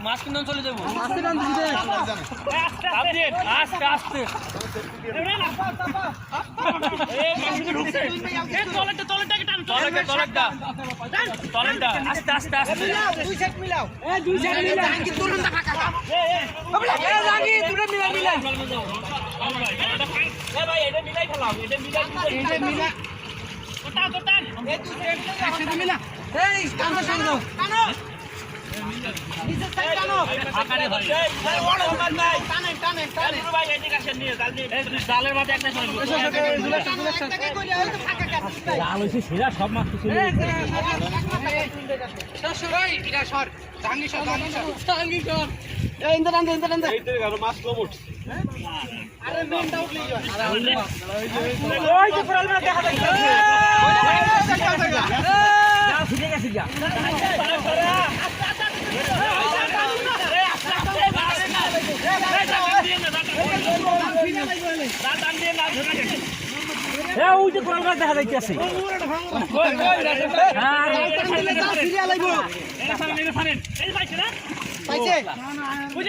মাছ কিনে চলে যাবো আস্তে আস্তে আস্তে জালের মাঝে একটা সব মাছ মাছ কম উঠছে দেখা যাইতেছে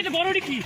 বড় কি